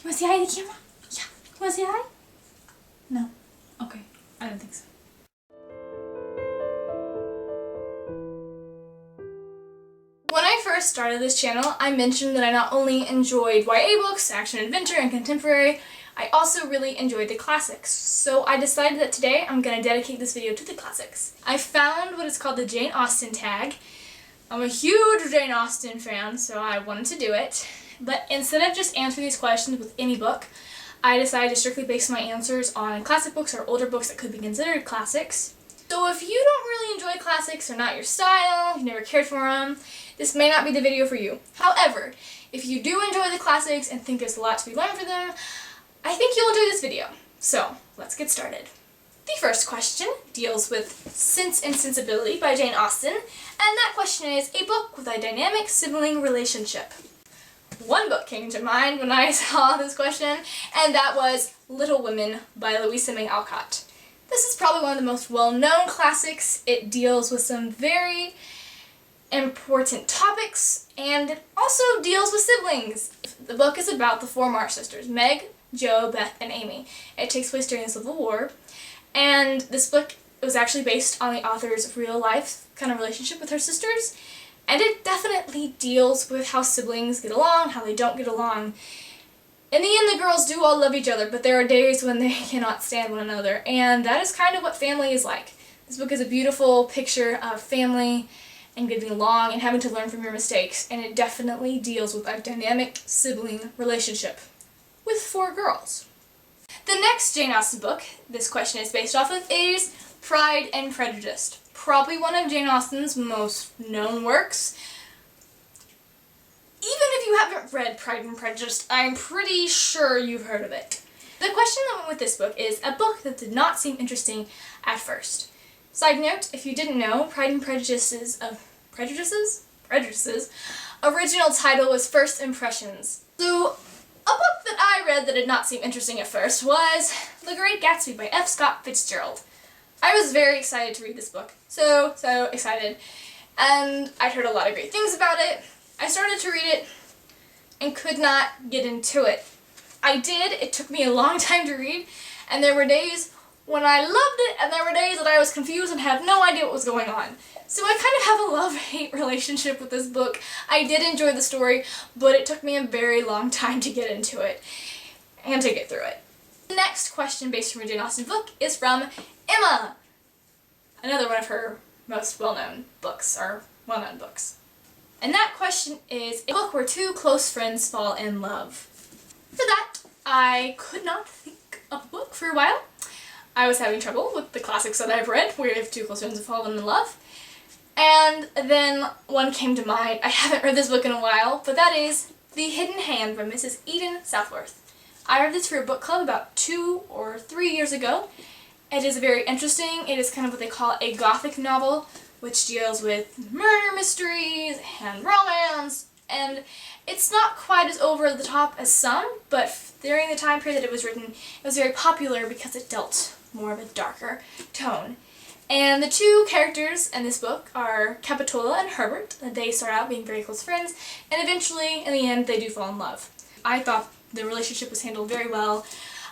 You wanna say hi to the camera? Yeah. You wanna say hi? No. Okay. I don't think so. When I first started this channel, I mentioned that I not only enjoyed YA books, action adventure, and contemporary, I also really enjoyed the classics. So I decided that today I'm going to dedicate this video to the classics. I found what is called the Jane Austen Tag. I'm a huge Jane Austen fan, so I wanted to do it. But instead of just answering these questions with any book, I decided to strictly base my answers on classic books or older books that could be considered classics. So if you don't really enjoy classics, or not your style, you've never cared for them, this may not be the video for you. However, if you do enjoy the classics and think there's a lot to be learned for them, I think you'll enjoy this video. So, let's get started. The first question deals with Sense and Sensibility by Jane Austen, and that question is a book with a dynamic sibling relationship. One book came to mind when I saw this question, and that was Little Women by Louisa May Alcott. This is probably one of the most well-known classics. It deals with some very important topics, and it also deals with siblings. The book is about the four March sisters, Meg, Jo, Beth, and Amy. It takes place during the Civil War, and this book was actually based on the author's real-life kind of relationship with her sisters, and it definitely deals with how siblings get along, how they don't get along. In the end, the girls do all love each other, but there are days when they cannot stand one another, and that is kind of what family is like. This book is a beautiful picture of family and getting along and having to learn from your mistakes, and it definitely deals with a dynamic sibling relationship with four girls. The next Jane Austen book this question is based off of is Pride and Prejudice, probably one of Jane Austen's most known works. Even if you haven't read Pride and Prejudice, I'm pretty sure you've heard of it. The question that went with this book is a book that did not seem interesting at first. Side note, if you didn't know, Pride and Prejudice's original title was First Impressions. So, a book that I read that did not seem interesting at first was The Great Gatsby by F. Scott Fitzgerald. I was very excited to read this book. So excited. And I'd heard a lot of great things about it. I started to read it and could not get into it. I did. It took me a long time to read, and there were days when I loved it, and there were days that I was confused and had no idea what was going on. So I kind of have a love-hate relationship with this book. I did enjoy the story, but it took me a very long time to get into it and to get through it. The next question based from a Jane Austen book is from Emma, another one of her most well-known books, or well-known books. And that question is a book where two close friends fall in love. For that, I could not think of a book for a while. I was having trouble with the classics that I've read, where if two close friends have fallen in love. And then one came to mind. I haven't read this book in a while, but that is The Hidden Hand by Mrs. Eden Southworth. I read this for a book club about 2 or 3 years ago. It is very interesting. It is kind of what they call a gothic novel, which deals with murder mysteries and romance, and it's not quite as over the top as some, but during the time period that it was written, it was very popular because it dealt more of a darker tone. And the two characters in this book are Capitola and Herbert. They start out being very close friends, and eventually, in the end, they do fall in love. I thought the relationship was handled very well.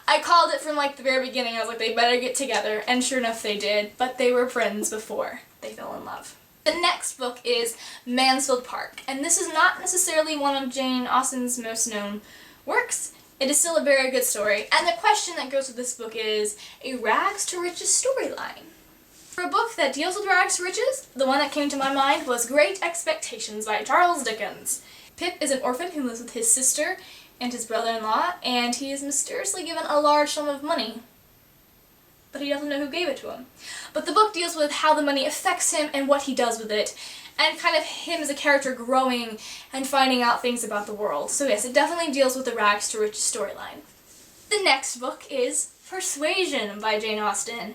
I called it from like the very beginning. I was like, they better get together, and sure enough they did, but they were friends before they fell in love. The next book is Mansfield Park, and this is not necessarily one of Jane Austen's most known works. It is still a very good story, and the question that goes with this book is a rags to riches storyline. For a book that deals with rags to riches, the one that came to my mind was Great Expectations by Charles Dickens. Pip is an orphan who lives with his sister and his brother-in-law, and he is mysteriously given a large sum of money, but he doesn't know who gave it to him. But the book deals with how the money affects him and what he does with it, and kind of him as a character growing and finding out things about the world. So yes, it definitely deals with the rags to riches storyline. The next book is Persuasion by Jane Austen.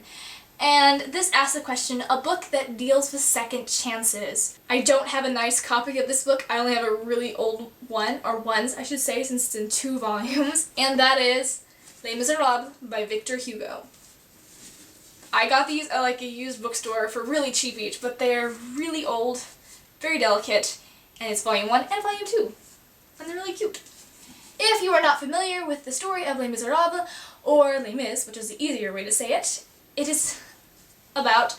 And this asks the question, a book that deals with second chances. I don't have a nice copy of this book. I only have a really old one, or ones I should say, since it's in 2 volumes, and that is Les Miserables by Victor Hugo. I got these at like a used bookstore for really cheap each, but they're really old, very delicate, and it's volume 1 and volume 2, and they're really cute. If you are not familiar with the story of Les Miserables, or Les Mis, which is the easier way to say it, it is about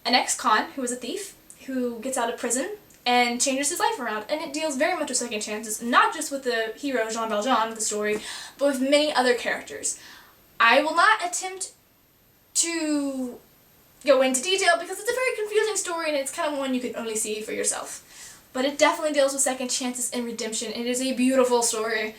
an ex-con who is a thief who gets out of prison and changes his life around, and it deals very much with second chances, not just with the hero Jean Valjean of the story, but with many other characters. I will not attempt to go into detail because it's a very confusing story and it's kind of one you can only see for yourself. But it definitely deals with second chances and redemption. It is a beautiful story,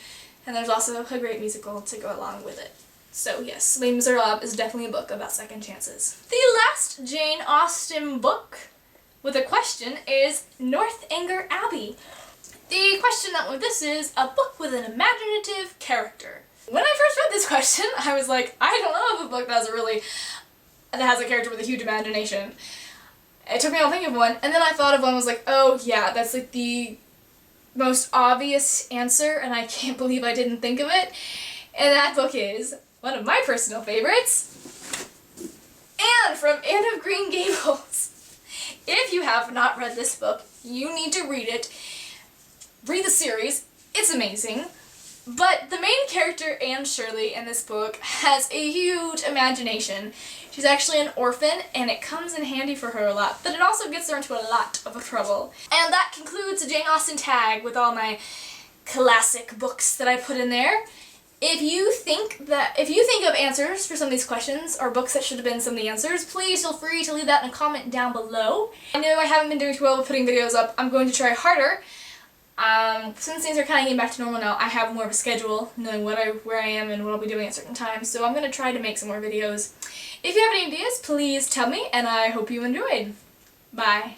and there's also a great musical to go along with it. So yes, Les Miserables is definitely a book about second chances. The last Jane Austen book with a question is Northanger Abbey. The question that with this is a book with an imaginative character. When I first read this question, I was like, I don't know of a book that has a character with a huge imagination. It took me a while to think of one, and then I thought of one and was like, oh yeah, that's like the most obvious answer, and I can't believe I didn't think of it. And that book is one of my personal favorites, Anne from Anne of Green Gables. If you have not read this book, you need to read it. Read the series, it's amazing. But the main character, Anne Shirley, in this book has a huge imagination. She's actually an orphan, and it comes in handy for her a lot, but it also gets her into a lot of trouble. And that concludes Jane Austen Tag with all my classic books that I put in there. If you think of answers for some of these questions, or books that should have been some of the answers, please feel free to leave that in a comment down below. I know I haven't been doing too well with putting videos up. I'm going to try harder. Since things are kind of getting back to normal now, I have more of a schedule, knowing where I am and what I'll be doing at certain times, so I'm going to try to make some more videos. If you have any ideas, please tell me, and I hope you enjoyed. Bye.